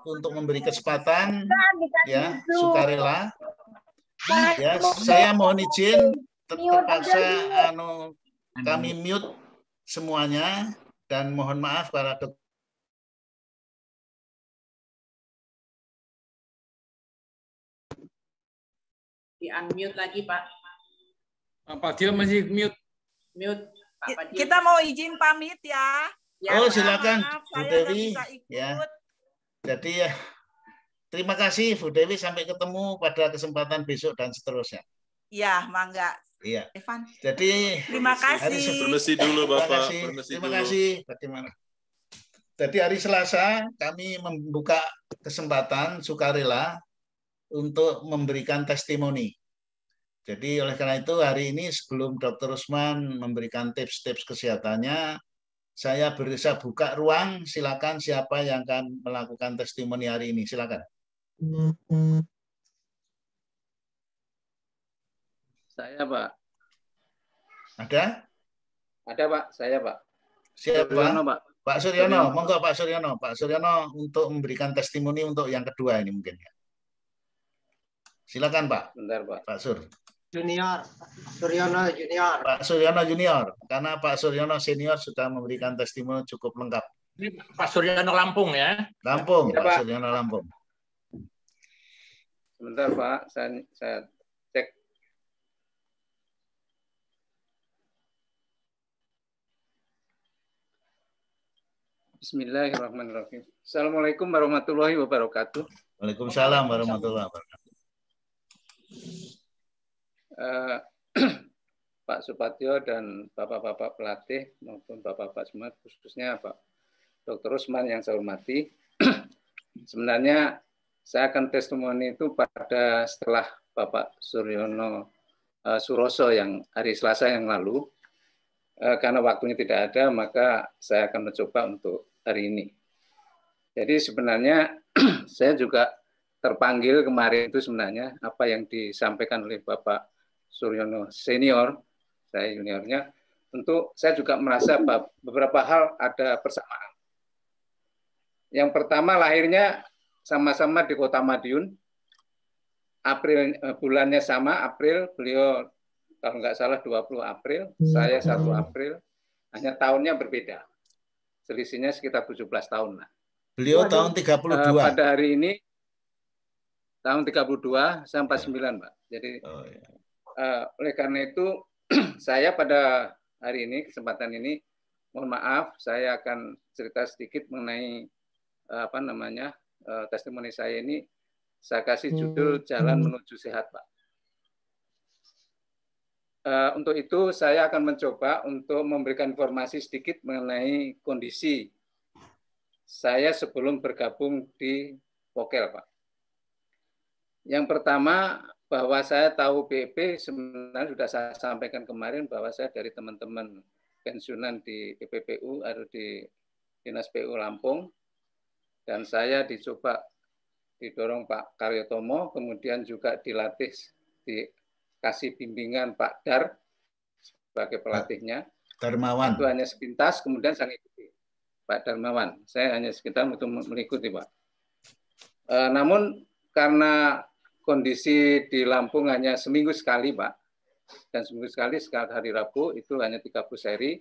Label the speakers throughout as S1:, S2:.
S1: untuk memberi kesempatan ya sukarela. Ya, saya mohon izin terpaksa kami mute semuanya dan mohon maaf para dokter.
S2: Di unmute lagi Pak.
S3: Pak Dio masih mute.
S2: Mute. Pak
S4: Kita mau izin pamit ya.
S1: Oh silakan Bu Dewi.
S4: Bisa ikut.
S1: Ya. Jadi ya terima kasih Bu Dewi, sampai ketemu pada kesempatan besok dan seterusnya.
S4: Iya, mangga.
S1: Iya.
S4: Evan.
S1: Jadi
S4: terima kasih.
S5: Permisi dulu Bapak.
S1: Terima kasih. Bagaimana? Jadi hari Selasa kami membuka kesempatan sukarela untuk memberikan testimoni. Jadi oleh karena itu hari ini sebelum Dr. Usman memberikan tips-tips kesehatannya, saya berusaha buka ruang, silakan siapa yang akan melakukan testimoni hari ini, silakan.
S6: Saya Pak.
S1: Ada?
S6: Ada Pak, saya Pak.
S1: Siapa?
S6: Suryono, Pak.
S1: Pak Suryono, monggo Pak Suryono. Pak Suryono untuk memberikan testimoni untuk yang kedua ini mungkin ya. Silakan Pak.
S6: Bentar Pak.
S1: Pak Sur.
S7: Junior, Suryono Junior.
S1: Pak Suryono Junior, karena Pak Suryono Senior sudah memberikan testimoni cukup lengkap.
S3: Ini Pak Suryono Lampung ya?
S1: Lampung,
S6: ya,
S1: Pak Suryono Lampung.
S6: Sebentar Pak, saya cek. Bismillahirrahmanirrahim. Assalamualaikum warahmatullahi wabarakatuh.
S1: Waalaikumsalam warahmatullahi wabarakatuh.
S6: Pak Supatyo dan bapak-bapak pelatih maupun bapak-bapak semua, khususnya Pak Dr. Usman yang saya hormati. Sebenarnya saya akan testimoni itu pada setelah Bapak Suryono Suroso yang hari Selasa yang lalu. Karena waktunya tidak ada, maka saya akan mencoba untuk hari ini. Jadi sebenarnya saya juga terpanggil kemarin itu sebenarnya apa yang disampaikan oleh Bapak Suryono Senior, saya juniornya, tentu saya juga merasa beberapa hal ada persamaan. Yang pertama lahirnya sama-sama di Kota Madiun, April bulannya sama, April, beliau kalau nggak salah 20 April, saya 1 April, hanya tahunnya berbeda. Selisihnya sekitar 17 tahun lah.
S1: Beliau tahun 32.
S6: Pada hari ini, tahun 32 sampai 49, Pak. Jadi, oleh karena itu, saya pada hari ini, kesempatan ini, mohon maaf, saya akan cerita sedikit mengenai testimoni saya ini. Saya kasih judul Jalan Menuju Sehat, Pak. Untuk itu, saya akan mencoba untuk memberikan informasi sedikit mengenai kondisi saya sebelum bergabung di Pokel, Pak. Yang pertama, bahwa saya tahu BEP sebenarnya sudah saya sampaikan kemarin bahwa saya dari teman-teman pensiunan di PPPU atau di Dinas PU Lampung, dan saya dicoba didorong Pak Karyotomo, kemudian juga dilatih, dikasih bimbingan Pak Dar sebagai pelatihnya.
S1: Darmawan.
S6: Itu hanya sepintas, kemudian saya ikuti Pak Darmawan. Saya hanya sekitar untuk mengikuti Pak. Namun karena kondisi di Lampung hanya seminggu sekali, Pak. Dan seminggu sekali hari Rabu itu hanya 30 seri.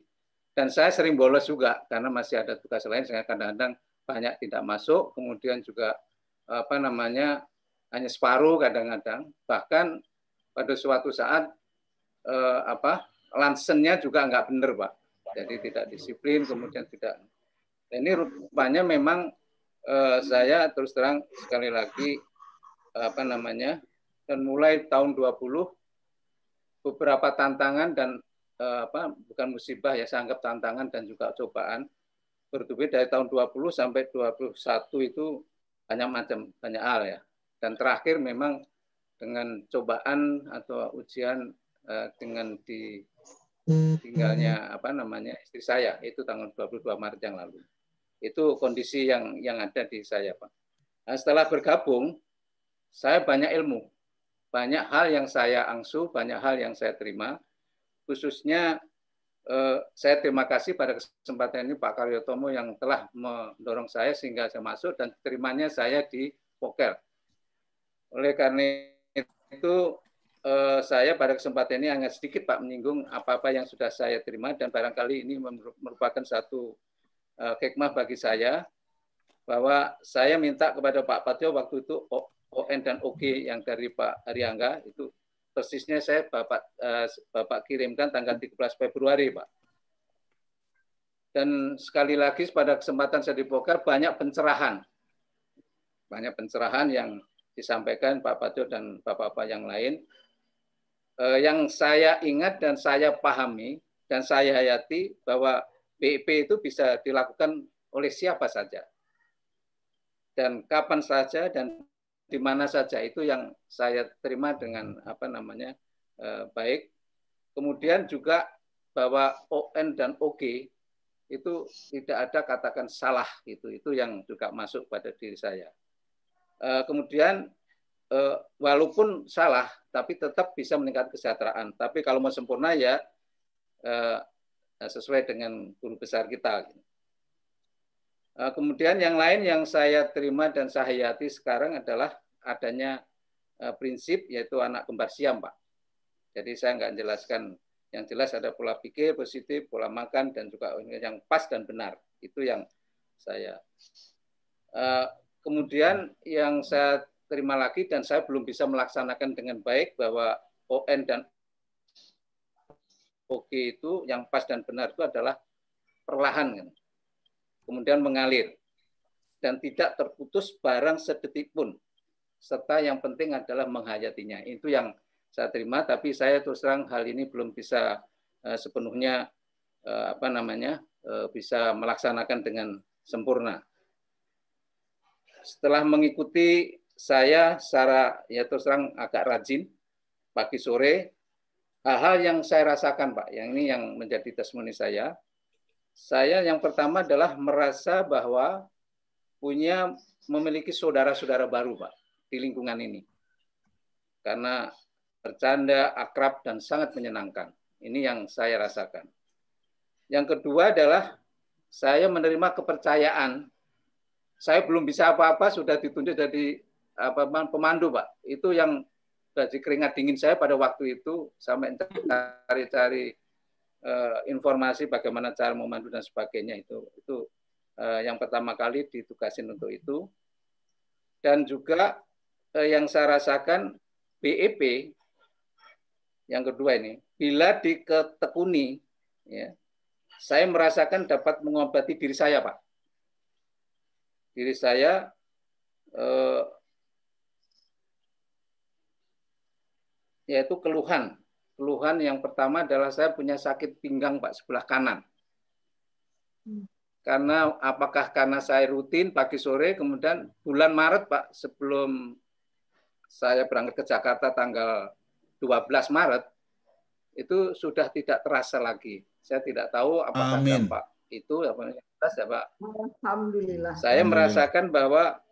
S6: Dan saya sering bolos juga karena masih ada tugas lain. Saya kadang-kadang banyak tidak masuk. Kemudian juga hanya separuh kadang-kadang. Bahkan pada suatu saat lansennya juga nggak benar, Pak. Jadi tidak disiplin, kemudian tidak. Dan ini rupanya memang saya terus terang sekali lagi dan mulai tahun 20 beberapa tantangan dan bukan musibah ya, saya anggap tantangan dan juga cobaan bertubi dari tahun 20 sampai 21 itu banyak hal ya. Dan terakhir memang dengan cobaan atau ujian dengan tinggalnya istri saya, itu tanggal 22 Maret yang lalu. Itu kondisi yang ada di saya, Pak. Nah, setelah bergabung, saya banyak ilmu, banyak hal yang saya angsu, banyak hal yang saya terima, khususnya saya terima kasih pada kesempatan ini Pak Karyotomo yang telah mendorong saya sehingga saya masuk dan terimanya saya di Poker. Oleh karena itu saya pada kesempatan ini hanya sedikit Pak menyinggung apa-apa yang sudah saya terima dan barangkali ini merupakan satu hikmah bagi saya bahwa saya minta kepada Pak Patio waktu itu ON dan OG yang dari Pak Ariangga itu persisnya saya Bapak kirimkan tanggal 13 Februari, Pak. Dan sekali lagi pada kesempatan saya di Poker banyak pencerahan. Banyak pencerahan yang disampaikan Pak Patio dan Bapak-Bapak yang lain. Yang saya ingat dan saya pahami dan saya hayati bahwa BIP itu bisa dilakukan oleh siapa saja. Dan kapan saja dan di mana saja itu yang saya terima dengan baik. Kemudian juga bahwa ON dan OG itu tidak ada katakan salah gitu. Itu yang juga masuk pada diri saya. Kemudian walaupun salah tapi tetap bisa meningkatkan kesejahteraan. Tapi kalau mau sempurna ya sesuai dengan guru besar kita. Kemudian yang lain yang saya terima dan saya hayati sekarang adalah adanya prinsip yaitu anak kembar siam, Pak. Jadi saya nggak jelaskan, yang jelas ada pola pikir positif, pola makan, dan juga yang pas dan benar. Itu yang saya. Kemudian yang saya terima lagi dan saya belum bisa melaksanakan dengan baik bahwa ON dan OG itu yang pas dan benar itu adalah perlahan kan. Kemudian mengalir dan tidak terputus barang sedetik pun, serta yang penting adalah menghayatinya. Itu yang saya terima, tapi saya terus terang hal ini belum bisa sepenuhnya bisa melaksanakan dengan sempurna. Setelah mengikuti saya secara ya terus terang agak rajin pagi sore, hal-hal yang saya rasakan Pak, yang ini yang menjadi testimoni saya. Saya yang pertama adalah merasa bahwa memiliki saudara-saudara baru, Pak, di lingkungan ini. Karena bercanda, akrab, dan sangat menyenangkan. Ini yang saya rasakan. Yang kedua adalah saya menerima kepercayaan. Saya belum bisa apa-apa, sudah ditunjuk jadi pemandu, Pak. Itu yang jadi keringat dingin saya pada waktu itu, sampai cari-cari informasi bagaimana cara memandu dan sebagainya itu yang pertama kali ditugasin untuk itu. Dan juga yang saya rasakan BEP yang kedua ini bila diketekuni ya, saya merasakan dapat mengobati diri saya Pak. Diri saya yaitu keluhan yang pertama adalah saya punya sakit pinggang Pak sebelah kanan. Karena apakah karena saya rutin pagi sore, kemudian bulan Maret Pak sebelum saya berangkat ke Jakarta tanggal 12 Maret itu sudah tidak terasa lagi. Saya tidak tahu apakah dampak itu apa ya Pak.
S5: Alhamdulillah.
S6: Saya merasakan bahwa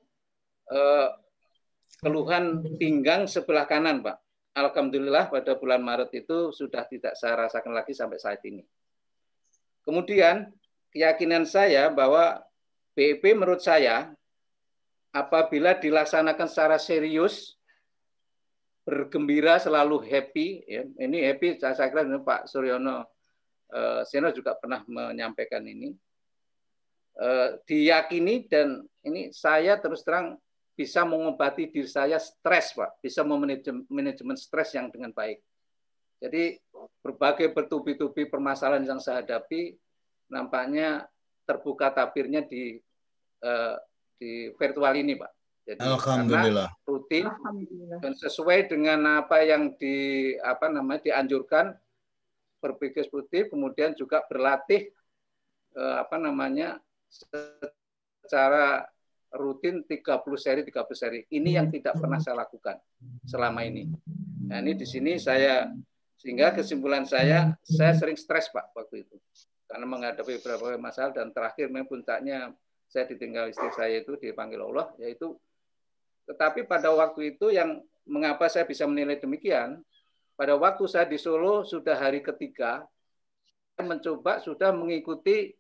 S6: keluhan pinggang sebelah kanan Pak. Alhamdulillah pada bulan Maret itu sudah tidak saya rasakan lagi sampai saat ini. Kemudian keyakinan saya bahwa BEP menurut saya apabila dilaksanakan secara serius, bergembira, selalu happy, ya, ini happy saya kira Pak Suryono Seno juga pernah menyampaikan ini, diyakini dan ini saya terus terang bisa mengobati diri saya stres, Pak. Bisa manajemen stres yang dengan baik. Jadi berbagai bertubi-tubi permasalahan yang saya hadapi nampaknya terbuka tabirnya di virtual ini, Pak. Jadi
S1: Alhamdulillah.
S6: karena rutin dan sesuai dengan apa yang dianjurkan, berpikir positif, kemudian juga berlatih secara rutin 30 seri. Ini yang tidak pernah saya lakukan selama ini. Nah, ini di sini sehingga kesimpulan saya sering stres Pak waktu itu. Karena menghadapi beberapa masalah dan terakhir memang puncaknya saya ditinggal istri saya itu dipanggil Allah, yaitu tetapi pada waktu itu yang mengapa saya bisa menilai demikian, pada waktu saya di Solo sudah hari ketiga mencoba sudah mengikuti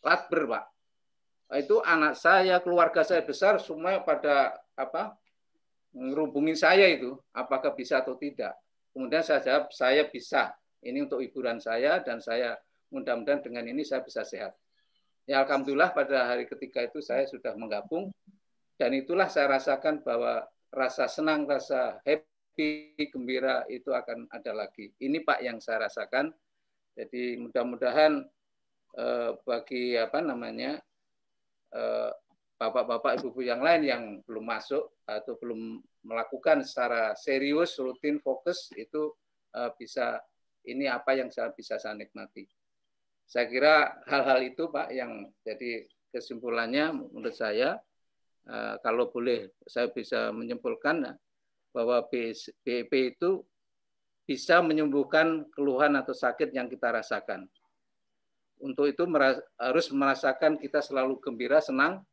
S6: Latber, Pak. Itu anak saya, keluarga saya besar semua pada ngerubungin saya itu, apakah bisa atau tidak. Kemudian saya jawab, saya bisa. Ini untuk hiburan saya dan saya mudah-mudahan dengan ini saya bisa sehat. Ya alhamdulillah pada hari ketiga itu saya sudah menggabung dan itulah saya rasakan bahwa rasa senang, rasa happy, gembira itu akan ada lagi. Ini Pak yang saya rasakan. Jadi mudah-mudahan bagi bapak-bapak, ibu-ibu yang lain yang belum masuk atau belum melakukan secara serius, rutin, fokus itu bisa ini apa yang bisa saya nikmati. Saya kira hal-hal itu Pak yang jadi kesimpulannya menurut saya kalau boleh saya bisa menyimpulkan bahwa BEP itu bisa menyembuhkan keluhan atau sakit yang kita rasakan. Untuk itu harus merasakan kita selalu gembira, senang,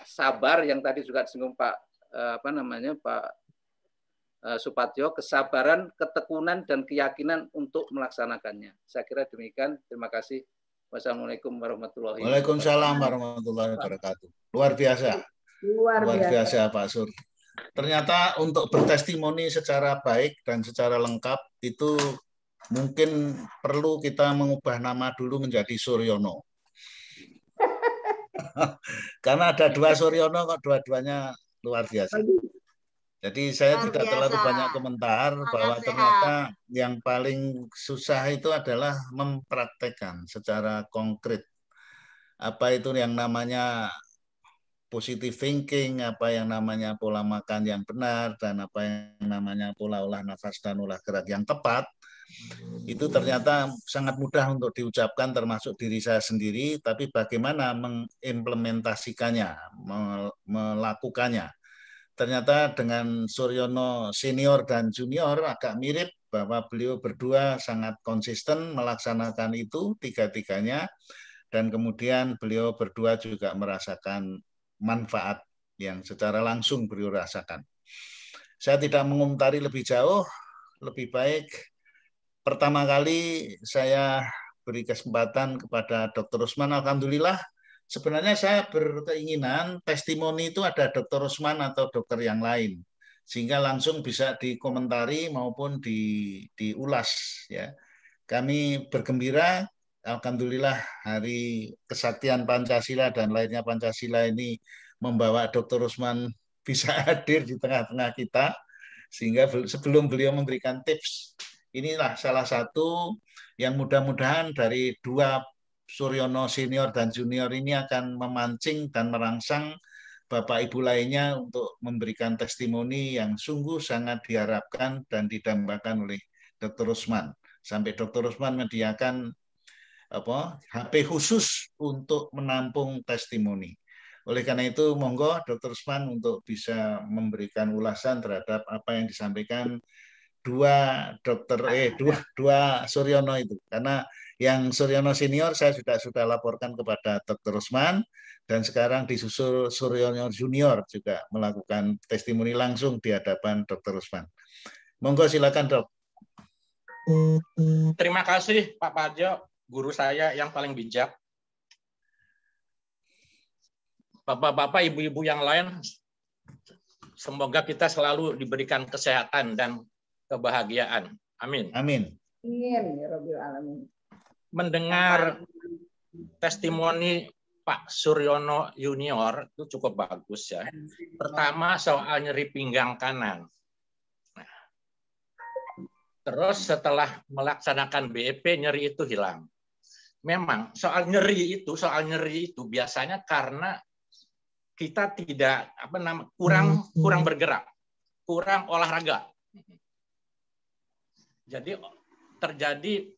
S6: sabar yang tadi juga disinggung Pak Pak Supatyo, kesabaran, ketekunan dan keyakinan untuk melaksanakannya. Saya kira demikian. Terima kasih. Wassalamualaikum warahmatullahi wabarakatuh.
S1: Waalaikumsalam warahmatullahi wabarakatuh. Luar biasa. Luar biasa Pak Sur. Ternyata untuk bertestimoni secara baik dan secara lengkap itu mungkin perlu kita mengubah nama dulu menjadi Suryono. Karena ada 2 Suryono kok dua-duanya luar biasa. Jadi saya tidak terlalu banyak komentar bahwa ternyata yang paling susah itu adalah mempraktekkan secara konkret apa itu yang namanya positive thinking, apa yang namanya pola makan yang benar, dan apa yang namanya pola olah nafas dan olah gerak yang tepat. Itu ternyata sangat mudah untuk diucapkan termasuk diri saya sendiri, tapi bagaimana mengimplementasikannya, melakukannya. Ternyata dengan Suryono senior dan junior agak mirip bahwa beliau berdua sangat konsisten melaksanakan itu tiga-tiganya, dan kemudian beliau berdua juga merasakan manfaat yang secara langsung beliau rasakan. Saya tidak mengomentari lebih jauh, lebih baik pertama kali saya beri kesempatan kepada Dr. Usman. Alhamdulillah, sebenarnya saya berkeinginan testimoni itu ada Dr. Usman atau dokter yang lain, sehingga langsung bisa dikomentari maupun diulas. Ya, kami bergembira. Alhamdulillah hari kesaktian Pancasila dan lainnya Pancasila ini membawa Dr. Usman bisa hadir di tengah-tengah kita, sehingga sebelum beliau memberikan tips, inilah salah satu yang mudah-mudahan dari 2 Suryono senior dan junior ini akan memancing dan merangsang Bapak Ibu lainnya untuk memberikan testimoni yang sungguh sangat diharapkan dan didambakan oleh Dr. Usman. Sampai Dr. Usman menyediakan HP khusus untuk menampung testimoni. Oleh karena itu, monggo Dr. Usman untuk bisa memberikan ulasan terhadap apa yang disampaikan dua Suryono itu. Karena yang Suryono senior saya sudah laporkan kepada Dr. Usman, dan sekarang disusul Suryono junior juga melakukan testimoni langsung di hadapan Dr. Usman. Monggo silakan, Dok.
S3: Terima kasih Pak Parjo, guru saya yang paling bijak. Bapak-bapak, ibu-ibu yang lain, semoga kita selalu diberikan kesehatan dan kebahagiaan. Amin.
S1: Amin.
S3: Mendengar testimoni Pak Suryono Junior itu cukup bagus ya. Pertama soal nyeri pinggang kanan. Nah, terus setelah melaksanakan BEP nyeri itu hilang. Memang soal nyeri itu biasanya karena kita tidak kurang bergerak, kurang olahraga. Jadi terjadi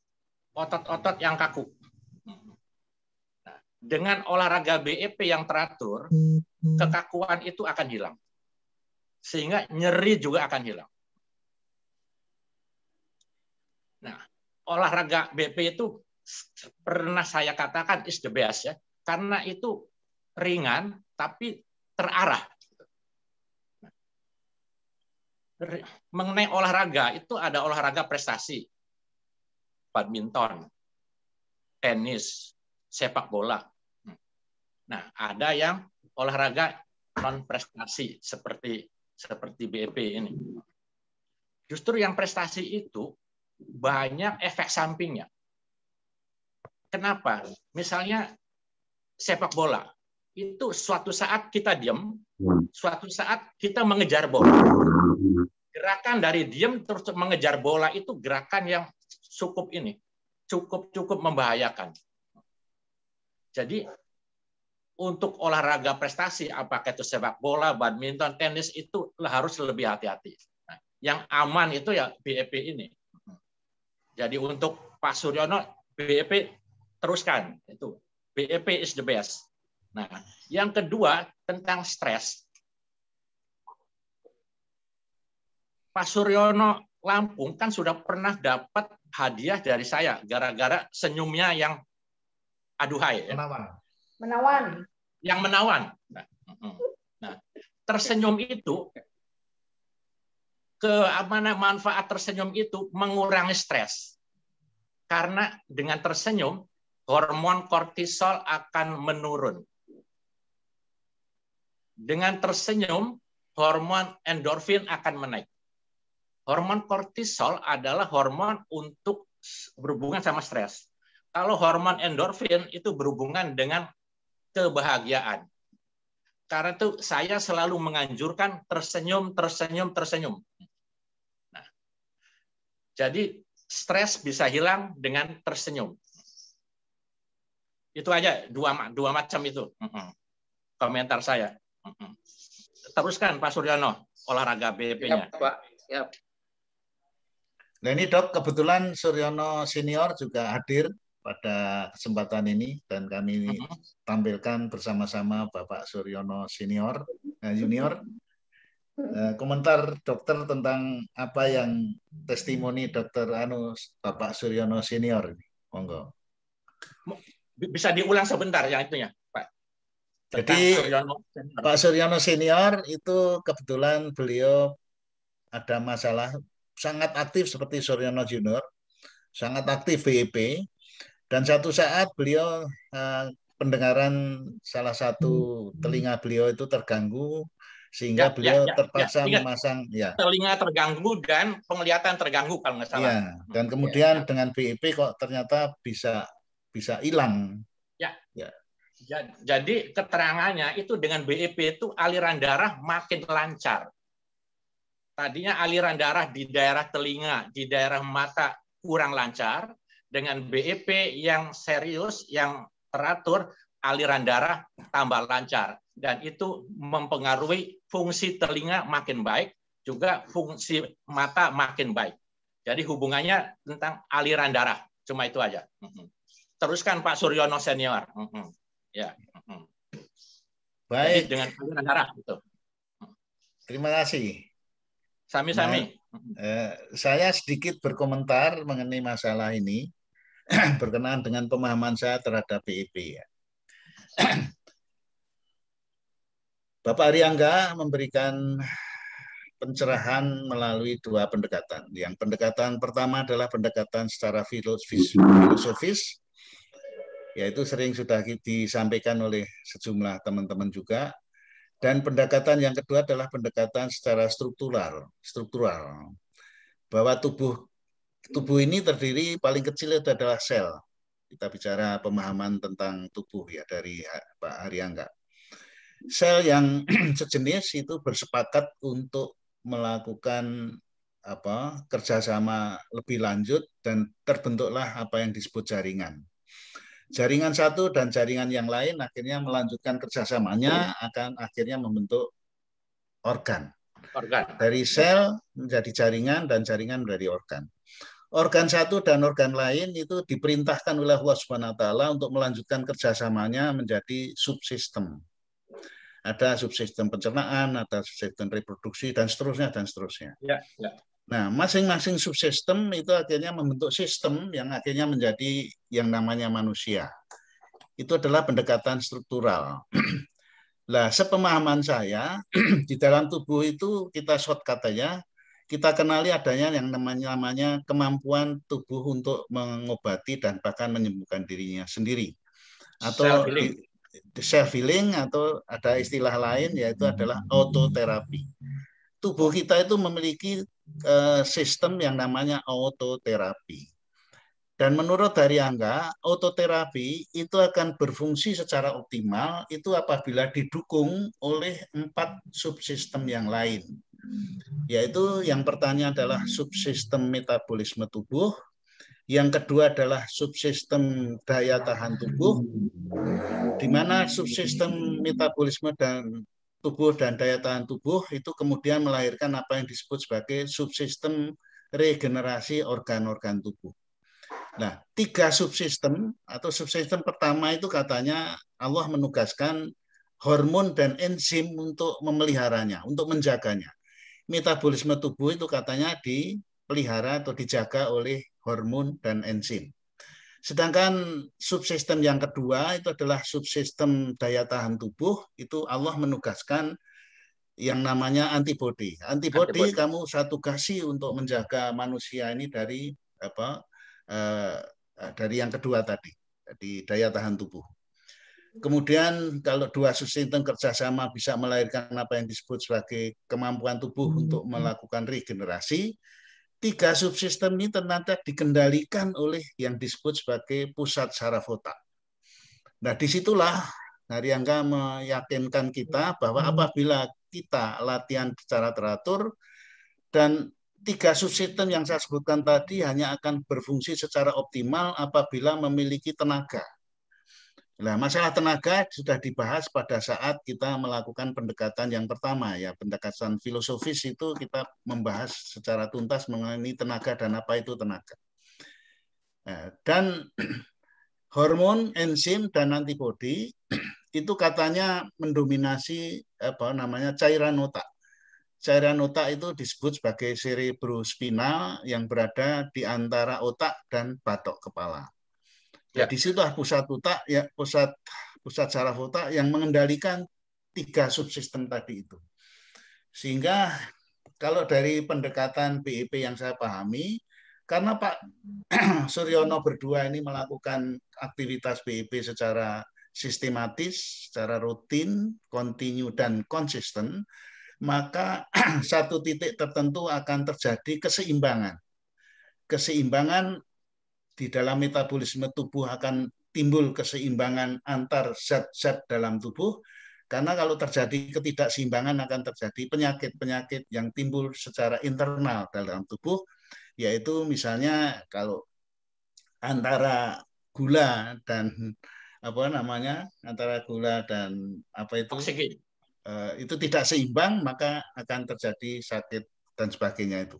S3: otot-otot yang kaku. Nah, dengan olahraga BEP yang teratur, kekakuan itu akan hilang. Sehingga nyeri juga akan hilang. Nah, olahraga BEP itu pernah saya katakan is the best ya, karena itu ringan tapi terarah. Mengenai olahraga, itu ada olahraga prestasi, badminton, tenis, sepak bola. Nah, ada yang olahraga non prestasi seperti BEP ini. Justru yang prestasi itu banyak efek sampingnya. Kenapa? Misalnya sepak bola, itu suatu saat kita diam, suatu saat kita mengejar bola. Gerakan dari diam terus mengejar bola itu gerakan yang cukup membahayakan. Jadi untuk olahraga prestasi, apakah itu sepak bola, badminton, tenis, itu harus lebih hati-hati. Nah, yang aman itu ya BEP ini. Jadi untuk Pak Suryono, BEP teruskan. Itu BEP is the best. Nah, yang kedua tentang stres. Pak Suryono Lampung kan sudah pernah dapat hadiah dari saya gara-gara senyumnya yang aduhai. Ya.
S5: Menawan.
S3: Yang menawan. Nah, tersenyum itu manfaat tersenyum itu mengurangi stres. Karena dengan tersenyum hormon kortisol akan menurun. Dengan tersenyum hormon endorfin akan menaik. Hormon kortisol adalah hormon untuk berhubungan sama stres. Kalau hormon endorfin itu berhubungan dengan kebahagiaan. Karena itu saya selalu menganjurkan tersenyum. Nah, jadi stres bisa hilang dengan tersenyum. Itu aja dua macam itu komentar saya. Teruskan Pak Suryono olahraga BEP-nya.
S6: Ya, Pak. Ya.
S1: Nah ini Dok, kebetulan Suryono Senior juga hadir pada kesempatan ini dan kami tampilkan bersama-sama Bapak Suryono Senior, Junior. Komentar dokter tentang apa yang testimoni dokter Bapak Suryono Senior ini, monggo.
S3: Bisa diulang sebentar yang itunya, Pak.
S1: Jadi Pak Suryono Senior itu kebetulan beliau ada masalah sangat aktif seperti Suryono Junior, sangat aktif BEP, dan satu saat beliau pendengaran salah satu telinga beliau itu terganggu sehingga beliau terpaksa memasang
S3: telinga terganggu dan penglihatan terganggu kalau nggak salah.
S1: Ya, dan kemudian dengan BEP kok ternyata bisa hilang.
S3: Ya. Jadi keterangannya itu dengan BEP itu aliran darah makin lancar. Tadinya aliran darah di daerah telinga, di daerah mata kurang lancar. Dengan BEP yang serius, yang teratur, aliran darah tambah lancar. Dan itu mempengaruhi fungsi telinga makin baik, juga fungsi mata makin baik. Jadi hubungannya tentang aliran darah. Cuma itu aja. Teruskan Pak Suryono Senior. Ya.
S1: Baik.
S3: Jadi dengan aliran darah. Gitu.
S1: Terima kasih.
S3: Sami-sami.
S1: Saya sedikit berkomentar mengenai masalah ini berkenaan dengan pemahaman saya terhadap BEP. Ya. Bapak Ariangga memberikan pencerahan melalui dua pendekatan. Yang pendekatan pertama adalah pendekatan secara filosofis, yaitu sering sudah disampaikan oleh sejumlah teman-teman juga. Dan pendekatan yang kedua adalah pendekatan secara struktural, bahwa tubuh ini terdiri paling kecil itu adalah sel. Kita bicara pemahaman tentang tubuh ya dari Pak Ariangga. Sel yang sejenis itu bersepakat untuk melakukan kerjasama lebih lanjut dan terbentuklah apa yang disebut jaringan. Jaringan satu dan jaringan yang lain akhirnya melanjutkan kerjasamanya akan akhirnya membentuk organ. Dari sel menjadi jaringan dan jaringan menjadi organ. Organ satu dan organ lain itu diperintahkan oleh Allah Subhanahu wa Ta'ala untuk melanjutkan kerjasamanya menjadi subsistem. Ada subsistem pencernaan, ada subsistem reproduksi dan seterusnya dan seterusnya.
S3: Ya.
S1: Nah, masing-masing subsistem itu akhirnya membentuk sistem yang akhirnya menjadi yang namanya manusia. Itu adalah pendekatan struktural. Nah, sepemahaman saya, di dalam tubuh itu kita shortcut aja, kita kenali adanya yang namanya kemampuan tubuh untuk mengobati dan bahkan menyembuhkan dirinya sendiri. Atau self healing, atau ada istilah lain yaitu adalah autoterapi. Tubuh kita itu memiliki sistem yang namanya autoterapi. Dan menurut Haryangga, autoterapi itu akan berfungsi secara optimal itu apabila didukung oleh 4 subsistem yang lain. Yaitu yang pertama adalah subsistem metabolisme tubuh, yang kedua adalah subsistem daya tahan tubuh, di mana subsistem metabolisme dan tubuh dan daya tahan tubuh itu kemudian melahirkan apa yang disebut sebagai subsistem regenerasi organ-organ tubuh. Nah, 3 subsistem atau subsistem pertama itu katanya Allah menugaskan hormon dan enzim untuk memeliharanya, untuk menjaganya. Metabolisme tubuh itu katanya dipelihara atau dijaga oleh hormon dan enzim. Sedangkan subsistem yang kedua itu adalah subsistem daya tahan tubuh, itu Allah menugaskan yang namanya antibodi. Antibodi kamu satu kasih untuk menjaga manusia ini dari dari yang kedua tadi, di daya tahan tubuh. Kemudian kalau 2 subsistem kerjasama bisa melahirkan apa yang disebut sebagai kemampuan tubuh untuk melakukan regenerasi. 3 subsistem ini ternyata dikendalikan oleh yang disebut sebagai pusat saraf otak. Nah, disitulah Haryangga meyakinkan kita bahwa apabila kita latihan secara teratur dan 3 subsistem yang saya sebutkan tadi hanya akan berfungsi secara optimal apabila memiliki tenaga. Nah, masalah tenaga sudah dibahas pada saat kita melakukan pendekatan yang pertama, ya, pendekatan filosofis itu kita membahas secara tuntas mengenai tenaga dan apa itu tenaga. Nah, dan hormon, enzim, dan antibodi itu katanya mendominasi cairan otak. Cairan otak itu disebut sebagai cerebrospinal yang berada di antara otak dan batok kepala. Ya, di situlah pusat otak, ya, pusat saraf otak yang mengendalikan 3 subsistem tadi itu. Sehingga kalau dari pendekatan BEP yang saya pahami, karena Pak Suryono berdua ini melakukan aktivitas BEP secara sistematis, secara rutin, kontinu, dan konsisten, maka satu titik tertentu akan terjadi keseimbangan. Keseimbangan di dalam metabolisme tubuh akan timbul keseimbangan antar zat-zat dalam tubuh, karena kalau terjadi ketidakseimbangan akan terjadi penyakit-penyakit yang timbul secara internal dalam tubuh, yaitu misalnya kalau antara gula dan antara gula dan
S3: oksigen
S1: itu tidak seimbang, maka akan terjadi sakit dan sebagainya itu.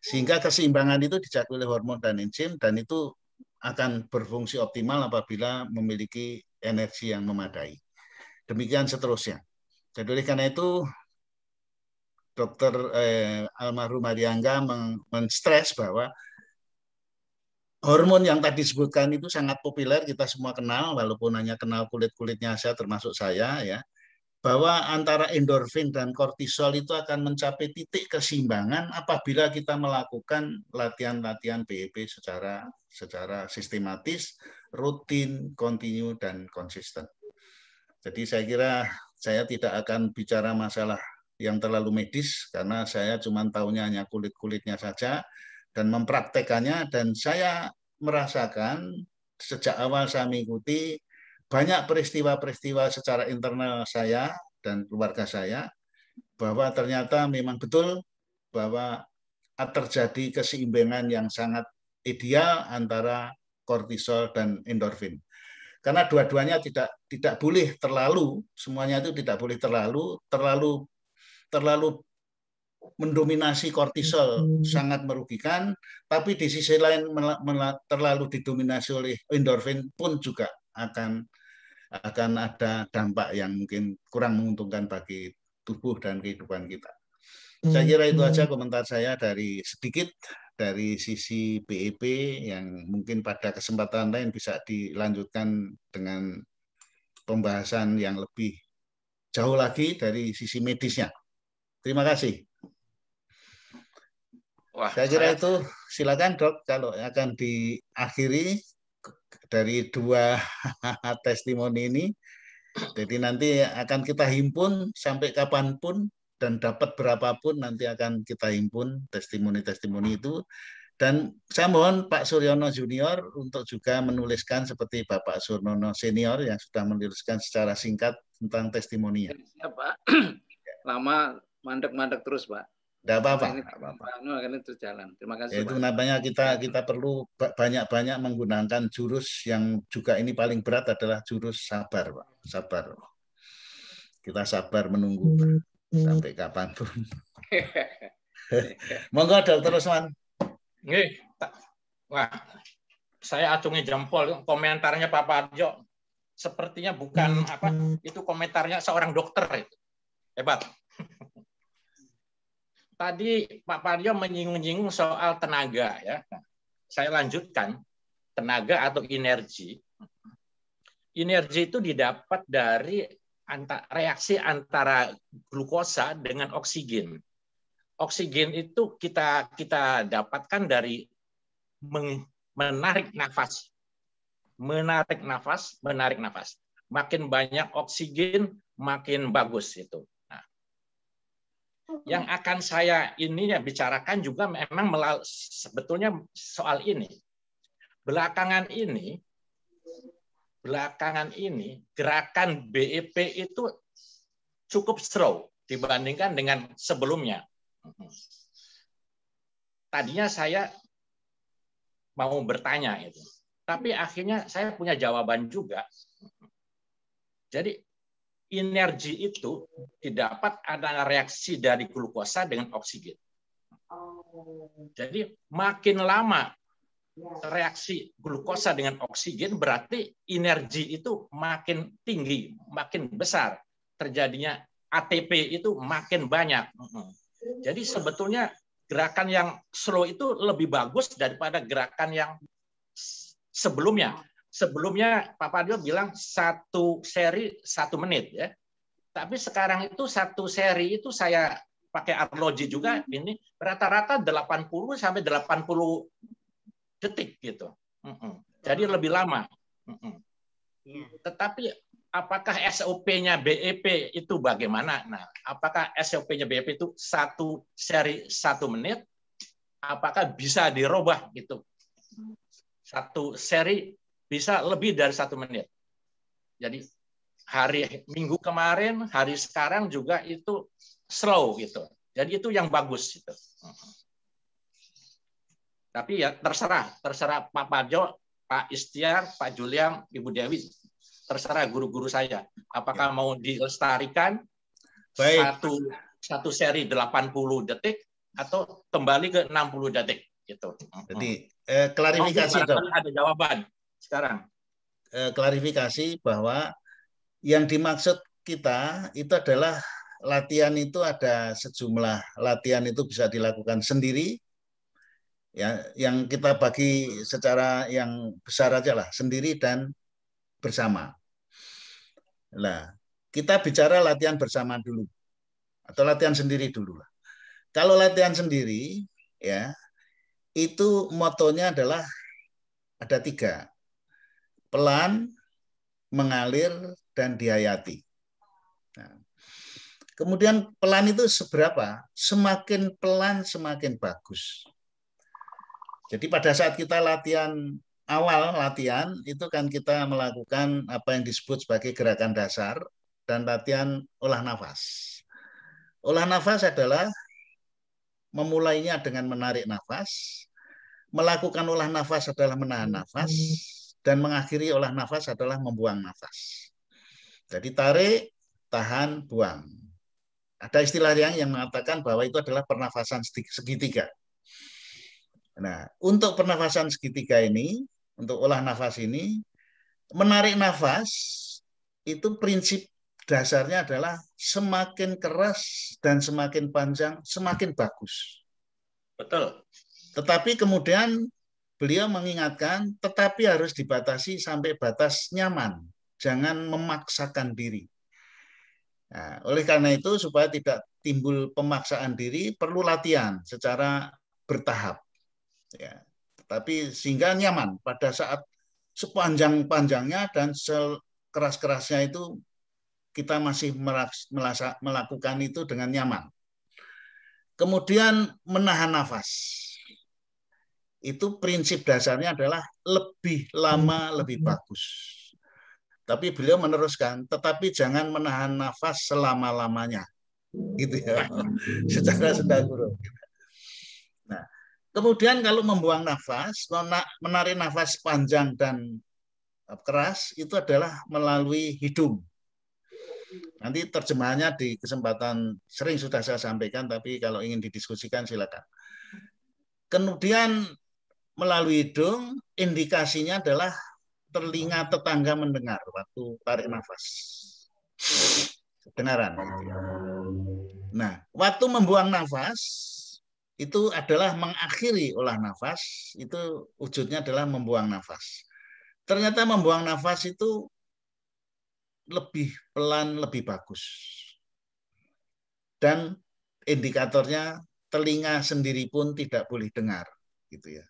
S1: Sehingga keseimbangan itu dijaga oleh hormon dan enzim, dan itu akan berfungsi optimal apabila memiliki energi yang memadai. Demikian seterusnya. Jadi oleh karena itu, Dr. Almarhum Haryangga menstres bahwa hormon yang tadi disebutkan itu sangat populer, kita semua kenal, walaupun hanya kenal kulit-kulitnya saja, termasuk saya, ya, bahwa antara endorfin dan kortisol itu akan mencapai titik keseimbangan apabila kita melakukan latihan-latihan BEP secara sistematis, rutin, kontinu, dan konsisten. Jadi saya kira saya tidak akan bicara masalah yang terlalu medis, karena saya cuma tahunya hanya kulit-kulitnya saja, dan mempraktekannya, dan saya merasakan sejak awal saya mengikuti banyak peristiwa-peristiwa secara internal saya dan keluarga saya, bahwa ternyata memang betul bahwa terjadi keseimbangan yang sangat ideal antara kortisol dan endorfin. Karena dua-duanya tidak boleh terlalu, semuanya itu tidak boleh terlalu mendominasi kortisol, sangat merugikan, tapi di sisi lain terlalu didominasi oleh endorfin pun juga akan ada dampak yang mungkin kurang menguntungkan bagi tubuh dan kehidupan kita. Saya kira itu aja komentar saya sedikit dari sisi BEP, yang mungkin pada kesempatan lain bisa dilanjutkan dengan pembahasan yang lebih jauh lagi dari sisi medisnya. Terima kasih.
S3: Wah,
S1: Saya kira itu silakan Dok kalau akan diakhiri dari 2 testimoni ini. Jadi nanti akan kita himpun sampai kapanpun dan dapat berapapun nanti akan kita himpun testimoni-testimoni itu. Dan saya mohon Pak Suryono Junior untuk juga menuliskan seperti Bapak Suryono Senior yang sudah menuliskan secara singkat tentang testimoninya.
S6: Ya, Pak. Lama mandek-mandek terus, Pak.
S1: Tidak apa-apa.
S6: Ini akan terus jalan. Terima kasih,
S1: Itu
S6: Pak.
S1: namanya kita perlu banyak-banyak menggunakan jurus yang juga ini paling berat adalah jurus sabar, Pak. Sabar. Kita sabar menunggu sampai kapanpun. Monggo Dr. Usman.
S3: Nggih. Wah, saya acungi jempol komentarnya Pak Parjo. Sepertinya bukan itu komentarnya seorang dokter itu. Hebat. Tadi Pak Parjo menyinggung-nyinggung soal tenaga ya. Saya lanjutkan, tenaga atau energi. Energi itu didapat dari reaksi antara glukosa dengan oksigen. Oksigen itu kita dapatkan dari menarik nafas. Menarik nafas. Makin banyak oksigen, makin bagus itu. Nah, yang akan saya bicarakan juga memang sebetulnya soal ini. Belakangan ini gerakan BEP itu cukup slow dibandingkan dengan sebelumnya. Tadinya saya mau bertanya itu, tapi akhirnya saya punya jawaban juga. Jadi energi itu didapat ada reaksi dari glukosa dengan oksigen. Jadi makin lama reaksi glukosa dengan oksigen berarti energi itu makin tinggi, makin besar. Terjadinya ATP itu makin banyak. Jadi sebetulnya gerakan yang slow itu lebih bagus daripada gerakan yang sebelumnya. Sebelumnya Pak Parjo bilang 1 seri 1 menit ya. Tapi sekarang itu 1 seri itu saya pakai arloji juga ini rata-rata 80 sampai 80 detik gitu. Jadi lebih lama. Tetapi apakah SOP-nya BEP itu bagaimana? Nah, apakah SOP-nya BEP itu 1 seri 1 menit? Apakah bisa dirubah gitu? 1 seri bisa lebih dari 1 menit. Jadi hari Minggu kemarin, hari sekarang juga itu slow gitu. Jadi itu yang bagus gitu. Tapi ya terserah Pak Parjo, Pak Istiar, Pak Julian, Ibu Dewi, terserah guru-guru saya. Apakah mau dilestarikan satu seri 80 detik atau kembali ke 60 detik gitu.
S1: Jadi klarifikasi Dok.
S3: Ada jawaban sekarang.
S1: Klarifikasi bahwa yang dimaksud kita itu adalah latihan itu ada sejumlah latihan itu bisa dilakukan sendiri. Ya, yang kita bagi secara yang besar aja lah, sendiri dan bersama. Nah, kita bicara latihan bersama dulu atau latihan sendiri dulu lah. Kalau latihan sendiri, ya itu motonya adalah ada 3, pelan, mengalir, dan dihayati. Nah, kemudian pelan itu seberapa? Semakin pelan semakin bagus. Jadi pada saat kita awal latihan itu kan kita melakukan apa yang disebut sebagai gerakan dasar dan latihan olah nafas. Olah nafas adalah memulainya dengan menarik nafas, melakukan olah nafas adalah menahan nafas, dan mengakhiri olah nafas adalah membuang nafas. Jadi tarik, tahan, buang. Ada istilah yang mengatakan bahwa itu adalah pernafasan segitiga. Nah, untuk pernafasan segitiga ini, untuk olah nafas ini, menarik nafas itu prinsip dasarnya adalah semakin keras dan semakin panjang, semakin bagus.
S3: Betul.
S1: Tetapi kemudian beliau mengingatkan, tetapi harus dibatasi sampai batas nyaman. Jangan memaksakan diri. Nah, oleh karena itu, supaya tidak timbul pemaksaan diri, perlu latihan secara bertahap, ya. Tetapi sehingga nyaman pada saat sepanjang-panjangnya dan sekeras-kerasnya itu kita masih melakukan itu dengan nyaman. Kemudian menahan nafas. Itu prinsip dasarnya adalah lebih lama lebih bagus. Tapi beliau meneruskan, tetapi jangan menahan nafas selama-lamanya. Gitu ya. Secara senda gurung. Nah, kemudian kalau membuang nafas, menarik nafas panjang dan keras itu adalah melalui hidung. Nanti terjemahannya di kesempatan sering sudah saya sampaikan, tapi kalau ingin didiskusikan silakan. Kemudian melalui hidung, indikasinya adalah telinga tetangga mendengar waktu tarik nafas. Kedengaran. Nah, waktu membuang nafas, itu adalah mengakhiri olah nafas, itu wujudnya adalah membuang nafas. Ternyata membuang nafas itu lebih pelan, lebih bagus. Dan indikatornya telinga sendiri pun tidak boleh dengar. Gitu ya.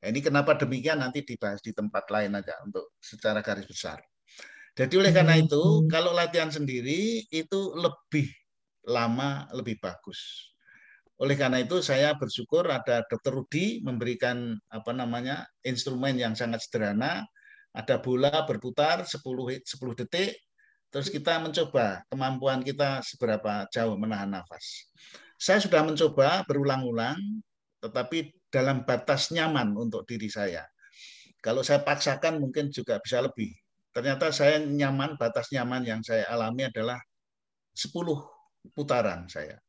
S1: Ini kenapa demikian nanti dibahas di tempat lain aja untuk secara garis besar. Jadi oleh karena itu kalau latihan sendiri itu lebih lama lebih bagus. Oleh karena itu saya bersyukur ada Dr. Rudi memberikan instrumen yang sangat sederhana, ada bola berputar 10 detik, terus kita mencoba kemampuan kita seberapa jauh menahan nafas. Saya sudah mencoba berulang-ulang, tetapi dalam batas nyaman untuk diri saya. Kalau saya paksakan mungkin juga bisa lebih. Ternyata saya nyaman, batas nyaman yang saya alami adalah 10 putaran saya.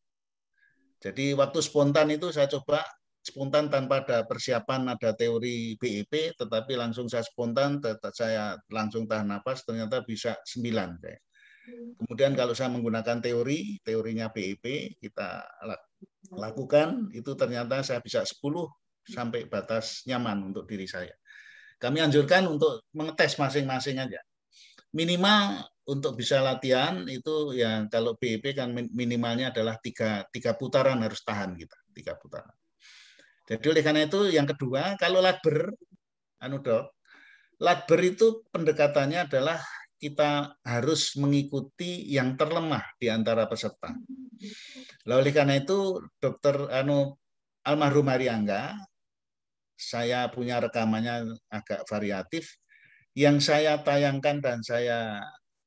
S1: Jadi waktu spontan itu saya coba spontan tanpa ada persiapan, ada teori BEP, tetapi langsung saya spontan, saya langsung tahan nafas, ternyata bisa 9 saya. Kemudian kalau saya menggunakan teorinya BEP, kita lakukan, itu ternyata saya bisa 10 sampai batas nyaman untuk diri saya. Kami anjurkan untuk mengetes masing-masing aja. Minimal untuk bisa latihan itu ya kalau BEP kan minimalnya adalah 3 putaran harus tahan kita, 3 putaran. Jadi oleh karena itu yang kedua, kalau latber, latber itu pendekatannya adalah kita harus mengikuti yang terlemah di antara peserta. Lalu oleh karena itu Dr. almarhum Ariangga, saya punya rekamannya agak variatif, yang saya tayangkan dan saya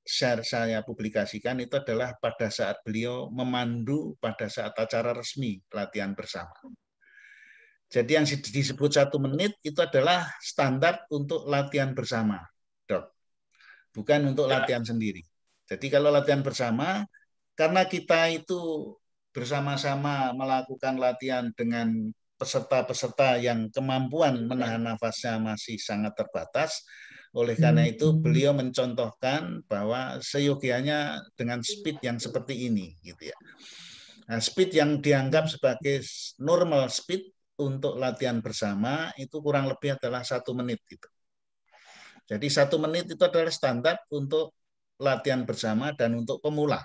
S1: share, saya publikasikan itu adalah pada saat beliau memandu pada saat acara resmi latihan bersama. Jadi yang disebut 1 menit itu adalah standar untuk latihan bersama, Dok. Bukan untuk latihan sendiri. Jadi kalau latihan bersama, karena kita itu bersama-sama melakukan latihan dengan peserta-peserta yang kemampuan menahan nafasnya masih sangat terbatas, oleh karena itu beliau mencontohkan bahwa seyogianya dengan speed yang seperti ini, gitu ya. Nah, speed yang dianggap sebagai normal speed untuk latihan bersama itu kurang lebih adalah 1 menit gitu. Jadi 1 menit itu adalah standar untuk latihan bersama dan untuk pemula.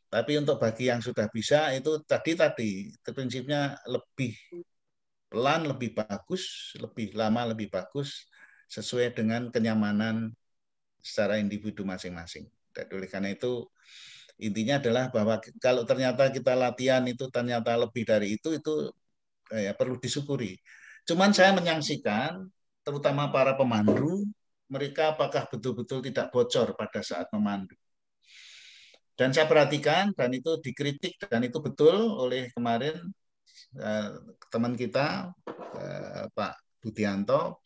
S1: Tapi untuk bagi yang sudah bisa itu tadi prinsipnya lebih pelan, lebih bagus, lebih lama, lebih bagus sesuai dengan kenyamanan secara individu masing-masing. Dan oleh karena itu intinya adalah bahwa kalau ternyata kita latihan itu ternyata lebih dari itu ya perlu disyukuri. Cuman saya menyaksikan terutama para pemandu, mereka apakah betul-betul tidak bocor pada saat memandu. Dan saya perhatikan, dan itu dikritik, dan itu betul oleh kemarin teman kita, Pak Budianto,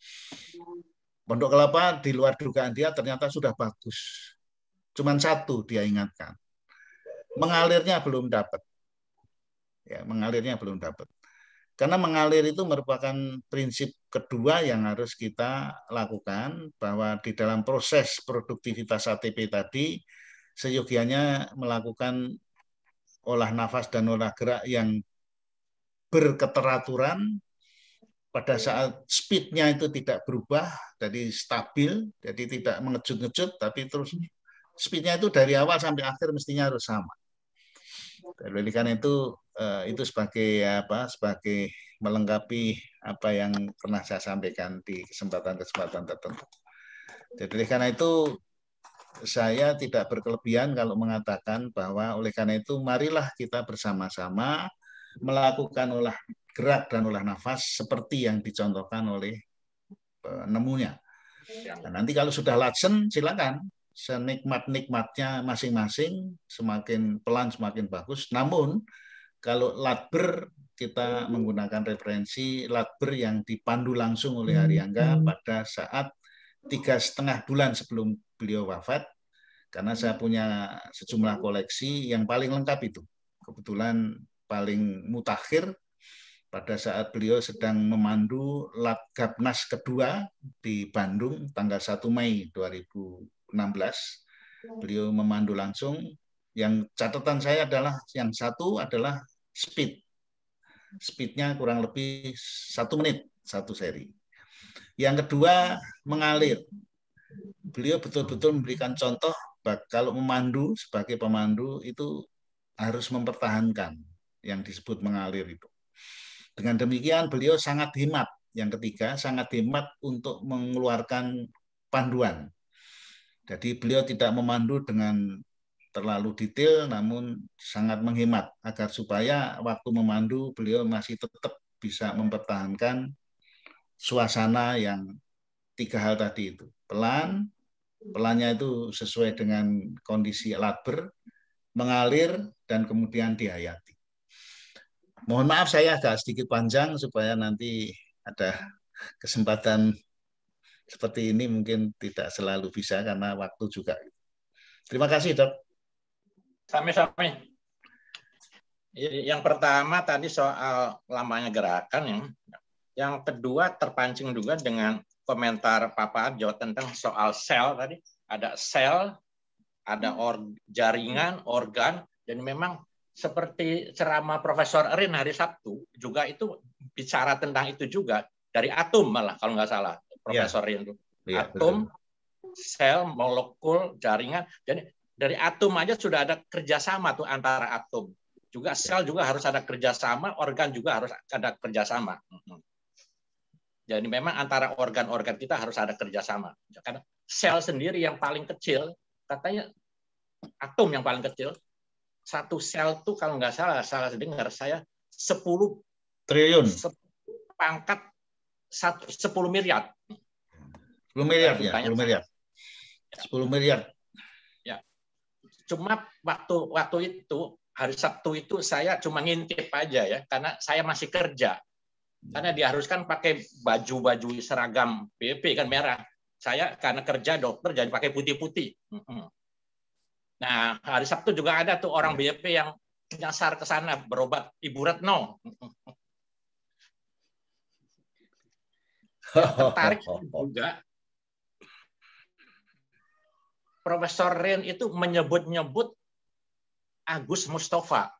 S1: Pondok Kelapa di luar dugaan dia ternyata sudah bagus. Cuman 1 dia ingatkan. Mengalirnya belum dapat. Ya, mengalirnya belum dapat. Karena mengalir itu merupakan prinsip kedua yang harus kita lakukan, bahwa di dalam proses produktivitas ATP tadi, seyogianya melakukan olah nafas dan olah gerak yang berketeraturan pada saat speednya itu tidak berubah, jadi stabil, jadi tidak mengejut-ngejut, tapi terus speednya itu dari awal sampai akhir mestinya harus sama. Oleh karena itu itu sebagai apa? Sebagai melengkapi apa yang pernah saya sampaikan di kesempatan-kesempatan tertentu. Jadi karena itu saya tidak berkelebihan kalau mengatakan bahwa oleh karena itu marilah kita bersama-sama melakukan olah gerak dan olah nafas seperti yang dicontohkan oleh penemunya. Nah, nanti kalau sudah lajen silakan senikmat-nikmatnya masing-masing, semakin pelan semakin bagus. Namun kalau latber kita menggunakan referensi latber yang dipandu langsung oleh Aryangga pada saat 3,5 bulan sebelum beliau wafat, karena saya punya sejumlah koleksi yang paling lengkap itu. Kebetulan paling mutakhir pada saat beliau sedang memandu Latgabnas kedua di Bandung tanggal 1 Mei 2016. Beliau memandu langsung. Yang catatan saya adalah yang satu adalah speed. Speednya kurang lebih 1 menit satu seri. Yang kedua mengalir. Beliau betul-betul memberikan contoh kalau memandu sebagai pemandu itu harus mempertahankan yang disebut mengalir itu. Dengan demikian beliau sangat hemat. Yang ketiga sangat hemat untuk mengeluarkan panduan. Jadi beliau tidak memandu dengan terlalu detail, namun sangat menghemat agar supaya waktu memandu beliau masih tetap bisa mempertahankan suasana yang 3 hal tadi itu. Pelannya itu sesuai dengan kondisi latber, mengalir, dan kemudian dihayati. Mohon maaf saya agak sedikit panjang supaya nanti ada kesempatan seperti ini mungkin tidak selalu bisa karena waktu juga. Terima kasih, Dok.
S3: Sami-sami. Yang pertama tadi soal lamanya gerakan, yang kedua terpancing juga dengan komentar Pak Arjo tentang soal sel tadi. Ada sel, ada jaringan, organ, dan memang seperti ceramah Profesor Rin hari Sabtu juga itu bicara tentang itu juga dari atom malah kalau nggak salah Profesor Rin itu. Atom, sel, molekul, jaringan. Jadi dari atom aja sudah ada kerjasama tuh antara atom. Juga sel juga harus ada kerjasama, organ juga harus ada kerjasama. Jadi memang antara organ-organ kita harus ada kerjasama. Karena sel sendiri yang paling kecil, katanya atom yang paling kecil, satu sel tuh kalau nggak salah dengar saya 10
S1: triliun.
S3: Pangkat 10 miliar.
S1: 10 miliar ya, 10 miliar. 10 miliar.
S3: Ya. Cuma waktu itu hari Sabtu itu saya cuma ngintip aja ya, karena saya masih kerja. Karena diharuskan pakai baju seragam BP kan merah. Saya karena kerja dokter jadi pakai putih-putih. Nah, hari Sabtu juga ada tuh orang BP yang nyasar ke sana berobat Ibu Retno. Tertarik juga Profesor Rin itu menyebut-nyebut Agus Mustafa.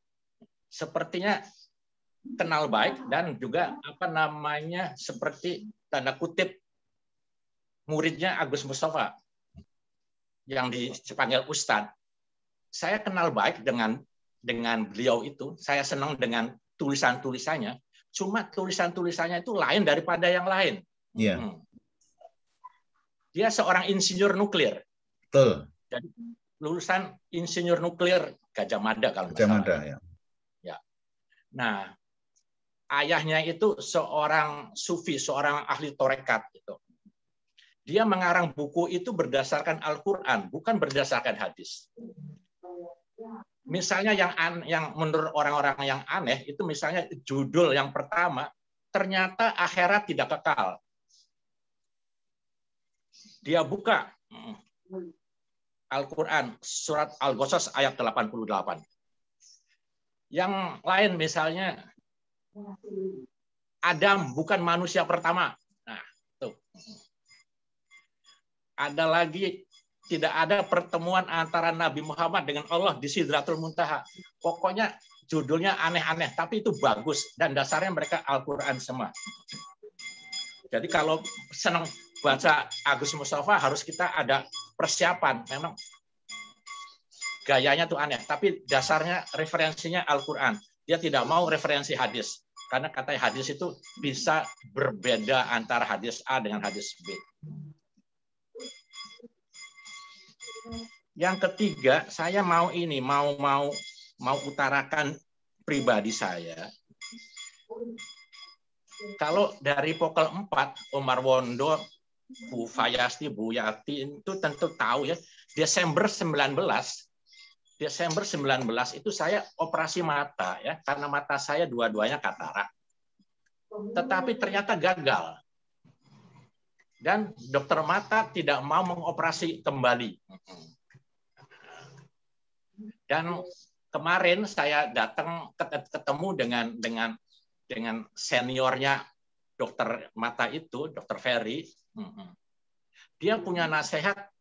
S3: Sepertinya kenal baik dan juga seperti tanda kutip muridnya Agus Mustafa yang dipanggil Ustadz. Saya kenal baik dengan beliau itu. Saya senang dengan tulisan-tulisannya. Cuma tulisan-tulisannya itu lain daripada yang lain.
S1: Yeah.
S3: Dia seorang insinyur nuklir.
S1: Betul.
S3: Jadi lulusan insinyur nuklir Gajah Mada kalau
S1: Gajah Mada ya.
S3: Ya. Nah, ayahnya itu seorang sufi, seorang ahli torekat gitu. Dia mengarang buku itu berdasarkan Al-Qur'an, bukan berdasarkan hadis. Misalnya yang menurut orang-orang yang aneh itu misalnya judul yang pertama ternyata akhirat tidak kekal. Dia buka Al-Qur'an surat Al-Qasas ayat 88. Yang lain misalnya Adam bukan manusia pertama. Nah, tuh. Ada lagi tidak ada pertemuan antara Nabi Muhammad dengan Allah di Sidratul Muntaha. Pokoknya judulnya aneh-aneh, tapi itu bagus dan dasarnya mereka Al-Qur'an semua. Jadi kalau senang baca Agus Mustafa harus kita ada persiapan. Memang gayanya tuh aneh, tapi dasarnya referensinya Al-Qur'an. dia tidak mau referensi hadis. Karena katanya hadis itu bisa berbeda antara hadis A dengan hadis B. Yang ketiga, saya mau utarakan pribadi saya. Kalau dari Pokel 4, Omar Wondo, Bu Fayasti, Bu Yati itu tentu tahu ya, Desember 19 itu saya operasi mata ya, karena mata saya dua-duanya katarak. Tetapi ternyata gagal. Dan dokter mata tidak mau mengoperasi kembali. Dan kemarin saya datang ketemu dengan seniornya dokter mata itu, Dokter Ferry. Dia punya nasihat,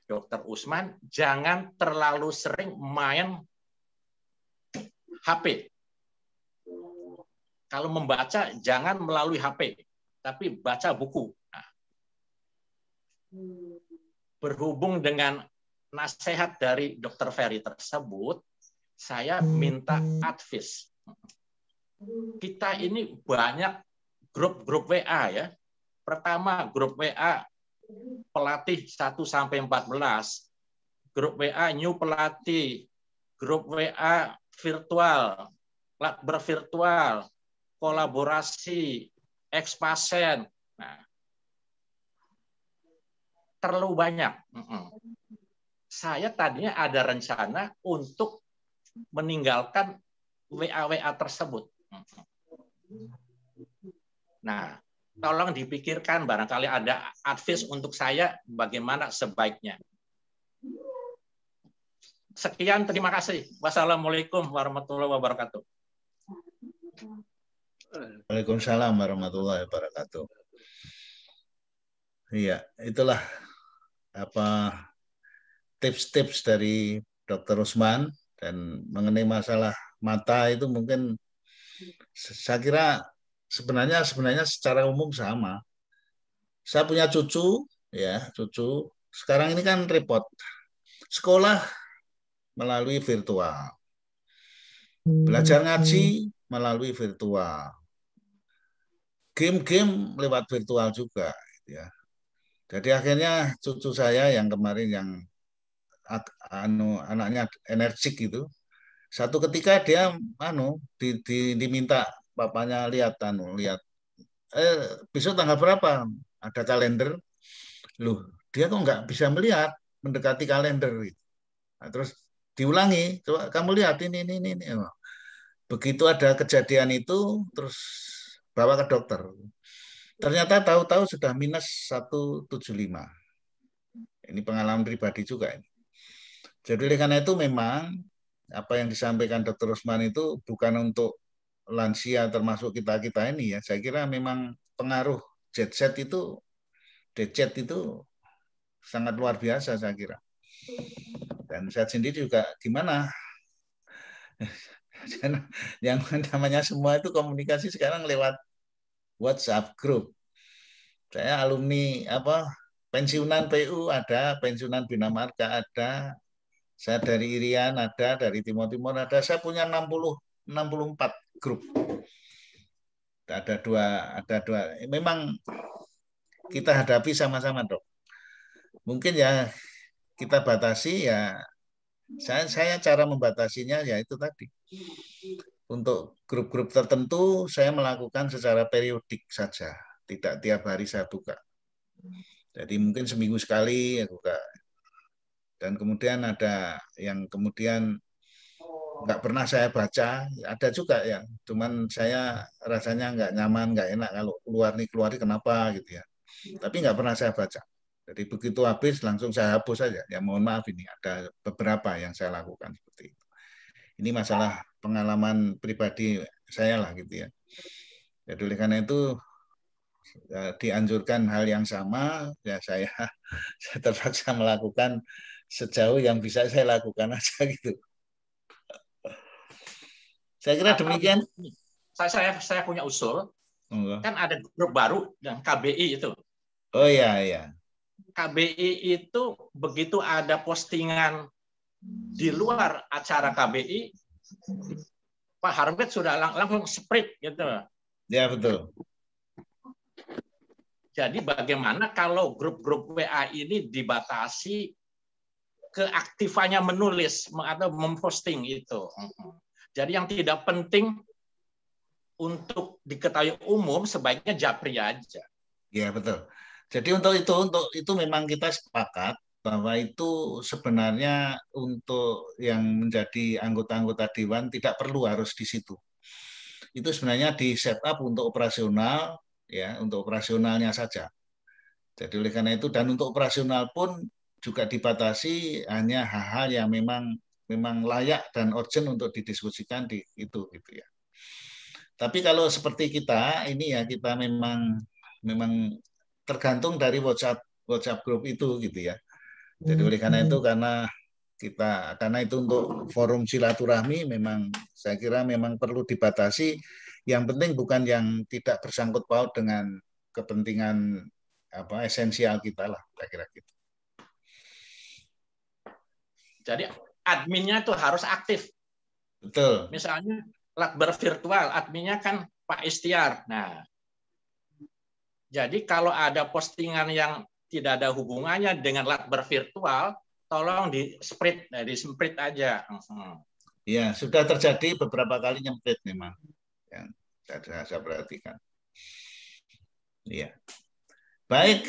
S3: Dokter Usman, jangan terlalu sering main HP. Kalau membaca, jangan melalui HP, tapi baca buku. Nah, berhubung dengan nasihat dari Dokter Ferry tersebut, saya minta advice. Kita ini banyak grup WA ya. Pertama, grup WA pelatih 1-14, grup WA new pelatih, grup WA virtual, bervirtual, kolaborasi, ex-pasien. Nah, terlalu banyak. Saya tadinya ada rencana untuk meninggalkan WA tersebut. Nah, tolong dipikirkan, barangkali ada advice untuk saya bagaimana sebaiknya. Sekian, terima kasih. Wassalamualaikum warahmatullahi wabarakatuh.
S1: Waalaikumsalam warahmatullahi wabarakatuh. Iya, itulah tips-tips dari Dr. Usman, dan mengenai masalah mata itu mungkin saya kira sebenarnya secara umum sama. Saya punya cucu, sekarang ini kan repot. Sekolah melalui virtual. Belajar ngaji melalui virtual. Game-game lewat virtual juga, ya. Jadi akhirnya cucu saya yang kemarin yang anaknya energik itu, satu ketika dia diminta bapaknya lihat besok tanggal berapa, ada kalender. Loh, dia kok nggak bisa mendekati kalender gitu. Nah, terus diulangi, coba kamu lihat ini. Begitu ada kejadian itu, terus bawa ke dokter. Ternyata tahu-tahu sudah minus 175. Ini pengalaman pribadi juga ini. Jadi oleh karena itu memang apa yang disampaikan Dr. Usman itu bukan untuk lansia termasuk kita-kita ini ya. Saya kira memang pengaruh jet set itu sangat luar biasa saya kira. Dan saya sendiri juga gimana? Yang namanya semua itu komunikasi sekarang lewat WhatsApp group. Saya alumni pensiunan PU ada, pensiunan Bina Marga ada, saya dari Irian ada, dari Timur ada. Saya punya 64 grup. Ada dua. Memang kita hadapi sama-sama, Dok. Mungkin ya kita batasi ya. Saya cara membatasinya ya itu tadi. Untuk grup-grup tertentu saya melakukan secara periodik saja, tidak tiap hari saya buka. Jadi mungkin seminggu sekali ya buka. Dan kemudian ada yang kemudian nggak pernah saya baca, ada juga ya. Cuman saya rasanya nggak nyaman, nggak enak kalau keluar kenapa gitu ya. Tapi nggak pernah saya baca. Jadi begitu habis langsung saya hapus saja. Ya mohon maaf, ini ada beberapa yang saya lakukan seperti itu. Ini masalah pengalaman pribadi saya lah gitu ya. Jadi oleh karena itu dianjurkan hal yang sama, ya saya terpaksa melakukan sejauh yang bisa saya lakukan aja gitu. Saya kira demikian.
S3: Saya punya usul. Kan ada grup baru yang KBI itu.
S1: Oh iya.
S3: KBI itu begitu ada postingan di luar acara KBI, Pak Harvit sudah langsung sprint gitu.
S1: Ya, betul.
S3: Jadi bagaimana kalau grup-grup WA ini dibatasi keaktifannya menulis atau memposting itu. Jadi yang tidak penting untuk diketahui umum sebaiknya japri aja.
S1: Ya, betul. Jadi untuk itu memang kita sepakat bahwa itu sebenarnya untuk yang menjadi anggota-anggota dewan tidak perlu harus di situ. Itu sebenarnya di setup untuk operasional, ya, untuk operasionalnya saja. Jadi oleh karena itu, dan untuk operasional pun juga dibatasi hanya hal-hal yang memang layak dan urgent untuk didiskusikan di itu gitu ya. Tapi kalau seperti kita ini ya, kita memang tergantung dari WhatsApp grup itu gitu ya. Jadi oleh karena itu, karena itu untuk forum silaturahmi memang saya kira memang perlu dibatasi. Yang penting bukan yang tidak bersangkut paut dengan kepentingan esensial kita lah, saya kira gitu.
S3: Jadi adminnya tuh harus aktif.
S1: Betul.
S3: Misalnya Lakber virtual, adminnya kan Pak Istiar. Nah, jadi kalau ada postingan yang tidak ada hubungannya dengan Lakber virtual, tolong di-spread aja.
S1: Ya, sudah terjadi beberapa kali nyemprit memang. Yang saya perhatikan. Iya. Baik.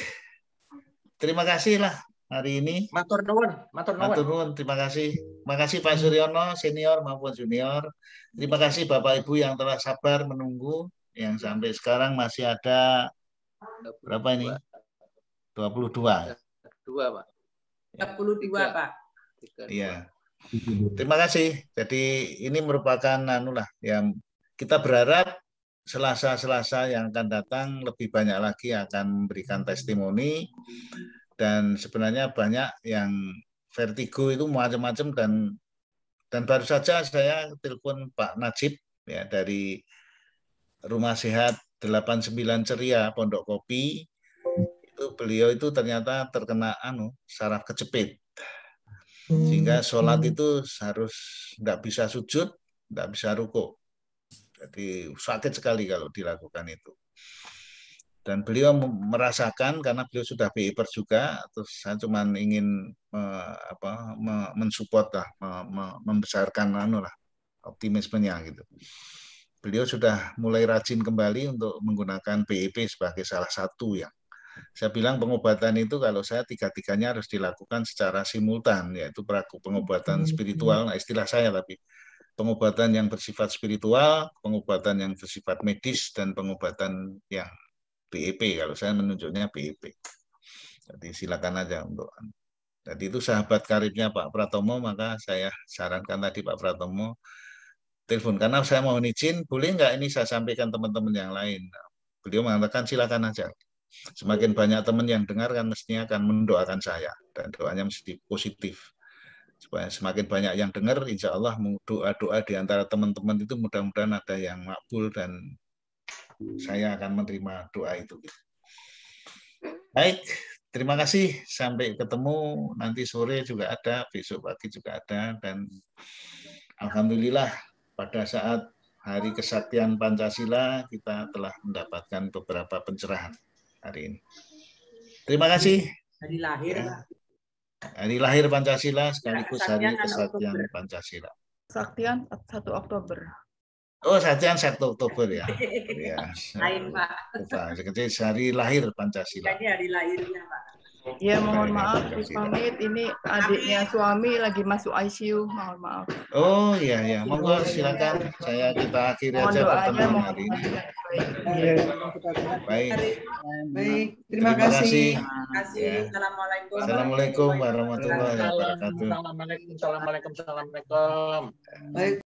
S1: Terima kasih lah hari ini.
S3: Matur nuwun.
S1: Terima kasih. Terima kasih Pak Suryono, senior maupun junior. Terima kasih Bapak Ibu yang telah sabar menunggu, yang sampai sekarang masih ada berapa ini? 22.
S6: 2, Pak.
S2: 32, Pak.
S1: Iya. Terima kasih. Jadi ini merupakan yang kita berharap Selasa-Selasa yang akan datang lebih banyak lagi akan memberikan testimoni. Dan sebenarnya banyak yang vertigo itu macam-macam, dan baru saja saya telepon Pak Najib ya dari Rumah Sehat 89 Ceria Pondok Kopi. Itu beliau itu ternyata terkena saraf kejepit. Sehingga sholat itu harus nggak bisa sujud, nggak bisa rukuk. Jadi sakit sekali kalau dilakukan itu. Dan beliau merasakan karena beliau sudah BIPers juga, terus saya cuma ingin mensupport lah, membesarkan optimismenya gitu. Beliau sudah mulai rajin kembali untuk menggunakan BIP sebagai salah satu yang saya bilang pengobatan itu kalau saya tiga-tiganya harus dilakukan secara simultan, yaitu pengobatan spiritual, istilah saya, tapi pengobatan yang bersifat spiritual, pengobatan yang bersifat medis, dan pengobatan yang BIP. Kalau saya menunjuknya BIP. Jadi silakan aja untuk. Jadi itu sahabat karibnya Pak Pratomo, maka saya sarankan tadi Pak Pratomo telepon, karena saya mohon izin, boleh nggak ini saya sampaikan teman-teman yang lain. Beliau mengatakan silakan aja. Semakin banyak teman yang dengar kan mestinya akan mendoakan saya, dan doanya mesti positif. Supaya semakin banyak yang dengar, insya Allah doa-doa di antara teman-teman itu mudah-mudahan ada yang makbul, dan saya akan menerima doa itu. Baik, terima kasih. Sampai ketemu nanti sore juga ada, besok pagi juga ada, dan alhamdulillah pada saat Hari Kesaktian Pancasila kita telah mendapatkan beberapa pencerahan hari ini. Terima kasih.
S2: Hari lahir,
S1: ya. Hari lahir Pancasila sekaligus Hari Kesaktian Pancasila.
S5: Kesaktian 1 Oktober.
S1: Oh, Kesaktian 1 Oktober ya. Ya.
S2: Lain, Pak.
S1: Jadi hari lahir Pancasila.
S2: Ini hari lahirnya, Pak.
S5: Ya, mohon maaf, pamit. Ini adiknya suami lagi masuk ICU. Mohon maaf.
S1: Oh iya ya, monggo silakan. Kita akhiri aja pertemuan hari ini. Baik.
S8: Baik, terima kasih.
S2: Terima kasih.
S1: Ya.
S2: Assalamualaikum.
S1: Assalamualaikum warahmatullahi wabarakatuh.
S3: Assalamualaikum.
S8: Baik.